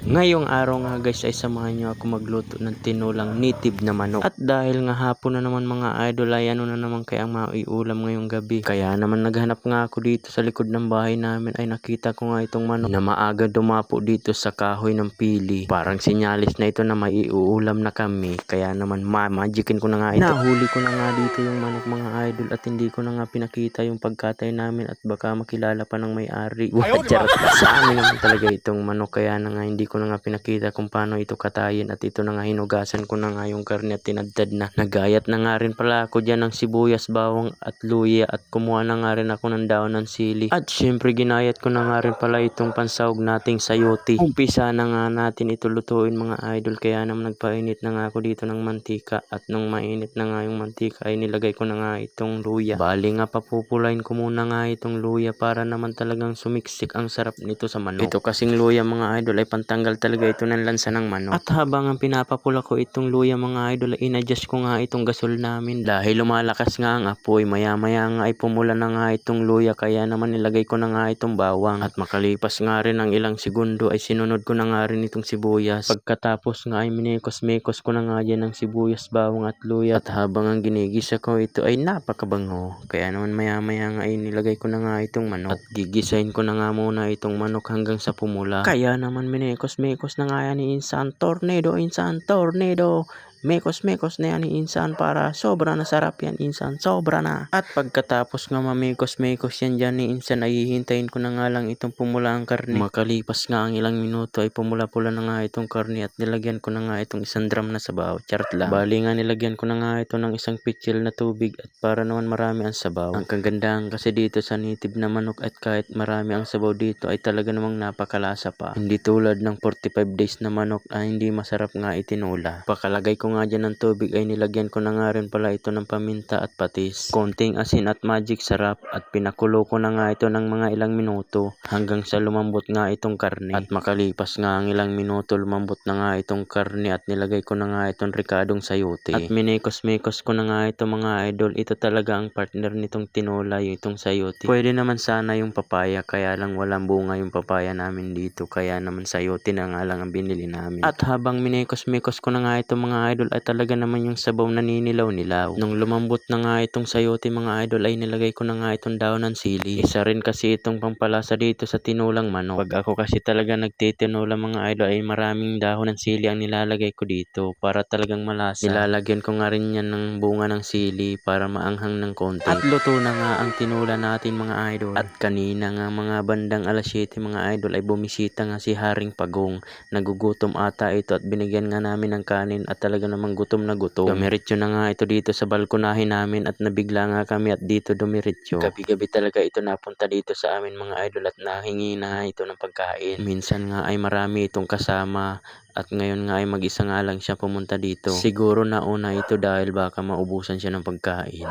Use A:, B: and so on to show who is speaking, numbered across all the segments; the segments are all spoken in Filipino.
A: Ngayong araw nga guys ay samahan nyo ako magluto ng tinulang native na manok. At dahil nga hapon na naman mga idol ay ano na naman kaya ang maiulam ngayong gabi. Kaya naman naghanap nga ako dito sa likod ng bahay namin ay nakita ko nga itong manok na maaga dumapo dito sa kahoy ng pili. Parang sinyalis na ito na maiulam na kami. Kaya naman magicin ko na nga ito. Nahuli ko na nga dito yung manok mga idol at hindi ko na nga pinakita yung pagkatay namin at baka makilala pa ng may-ari. Charot, sa amin naman talaga itong manok kaya na nga hindi ko na nga pinakita kung paano ito katayin at ito na nga hinugasan ko na nga yung karne at tinadtad na. Nagayat na nga rin pala ako dyan ng sibuyas, bawang at luya at kumuha na nga rin ako ng daon ng sili. At syempre ginayat ko na nga rin pala itong pansahog nating sayote. Umpisa na nga natin ito lutuin mga idol kaya naman nagpainit na nga ako dito ng mantika at nung mainit na nga yung mantika ay nilagay ko na nga itong luya. Bali nga papupulain ko muna nga itong luya para naman talagang sumiksik ang sarap nito sa manok. Ito kasing luya mga idol ay pantanggal talaga ito ng lansa ng manok. At habang ang pinapapula ko itong luya mga idol ay inadjust ko nga itong gasol namin dahil lumalakas nga ang apoy. Maya maya nga ay pumula na nga itong luya kaya naman nilagay ko na nga itong bawang at makalipas nga rin ang ilang segundo ay sinunod ko na nga rin itong sibuyas. Pagkatapos nga ay minekos-mekos ko na nga dyan ng sibuyas, bawang at luya at habang ang ginigisa ko ito ay napakabango. Kaya naman maya maya nga ay nilagay ko na nga itong manok at gigisahin ko na nga muna itong manok hanggang sa pumula. Kaya naman minekos-mekos na nga yan ni Insan. Tornado, Insan, tornado. Mekos-mekos na yan ni Insan para sobra na sarap yan Insan, sobra na. At pagkatapos nga mamekos-mekos yan dyan ni Insan ay hihintayin ko na nga lang itong pumula ang karne. Makalipas nga ang ilang minuto ay pumula-pula na nga itong karne at nilagyan ko na nga itong isang drum na sabaw. Charot lang. Bali nga nilagyan ko na nga ito ng isang pitsil na tubig at para naman marami ang sabaw. Ang kagandahan kasi dito sa native na manok at kahit marami ang sabaw dito ay talaga namang napakalasa pa. Hindi tulad ng 45 days na manok ay hindi masarap nga itinula. Pakalagay ko nga dyan ng tubig ay nilagyan ko na nga rin pala ito ng paminta at patis. Konting asin at magic sarap at pinakulo ko na nga ito ng mga ilang minuto hanggang sa lumambot nga itong karne. At makalipas nga ang ilang minuto lumambot na nga itong karne at nilagay ko na nga itong ricadong sayote. At minekos-mekos ko na nga ito mga idol. Ito talaga ang partner nitong tinola, itong sayote. Pwede naman sana yung papaya kaya lang walang bunga yung papaya namin dito kaya naman sayote na nga lang ang binili namin. At habang minekos-mekos ko na nga ito mga idol ay talaga naman yung sabaw naninilaw-nilaw. Nung lumambot na nga itong sayote mga idol ay nilagay ko na nga itong daon ng sili. Isa rin kasi itong pampalasa dito sa tinulang manok. Pag ako kasi talaga nagtitinula mga idol ay maraming dahon ng sili ang nilalagay ko dito para talagang malasa. Nilalagyan ko nga rin yan ng bunga ng sili para maanghang ng konti. At luto na nga ang tinula natin mga idol. At kanina nga mga bandang alas 7 mga idol ay bumisita nga si Haring Pagong. Nagugutom ata ito at binigyan nga namin ng kanin at talaga namang gutom na gutom. Dumiretso na nga ito dito sa balkonahin namin at nabigla nga kami at dito dumiretso. Gabi-gabi talaga ito napunta dito sa amin mga idol at nahingi na nga ito ng pagkain. Minsan nga ay marami itong kasama at ngayon nga ay mag-isa nga lang siya pumunta dito. Siguro nauna ito dahil baka maubusan siya ng pagkain.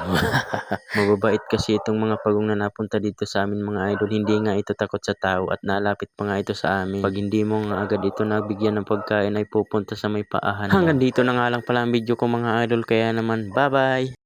A: Mababait kasi itong mga pagong na napunta dito sa amin mga idol. Hindi nga ito takot sa tao at nalapit pa nga ito sa amin. Pag hindi mo nga agad ito nabigyan ng pagkain ay pupunta sa may paahan mo. Hanggang dito na nga lang pala ang video ko mga idol kaya naman bye bye!